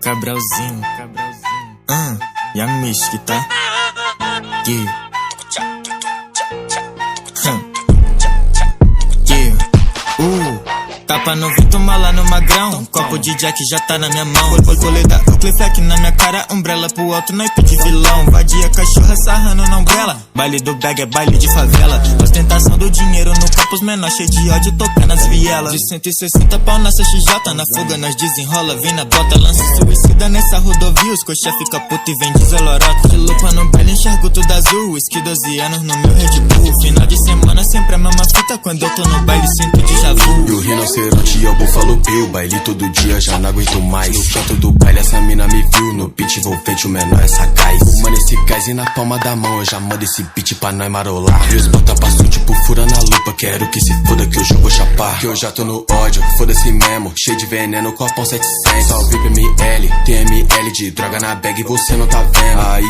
Cabralzinho. Young Mystic, tá? Yeah. Tapa no Vitor, mala no magrão. Copo de Jack já tá na minha mão. Coleda, o Clifec na minha cara. Umbrella pro alto, naipe de vilão. Vadia, cachorra sarrando na umbrella. Baile do bag é baile de favela. Ostentação do dinheiro no copo, os menor cheio de ódio, tocando nas vielas. De 160 pau nessa XJ, na fuga nós desenrola. Vem na bota, lança suicida nessa rodovia. Os coxa fica puto e vem desolorota. De lupa no baile, enxergo tudo azul. Whisky 12 anos no meu Red Bull. Final de semana sempre a mesma fita. Quando eu tô no baile, sinto déjà vu. E o rinoceronte é o Buffalo Bill. Baile todo dia, já não aguento mais. No canto do baile, essa mina me viu. No pitch envolvente, o menor é sagaz. Fumando esse gás e na palma da mão eu já mando esse beat pra nós marolar. E os bota passo tipo furando a lupa. Quero que se foda que hoje eu vou chapar. Que eu já tô no ódio, foda-se mesmo. Cheio de veneno, copão 700. Salve PML, tem ml de droga na bag e você não tá vendo. Aí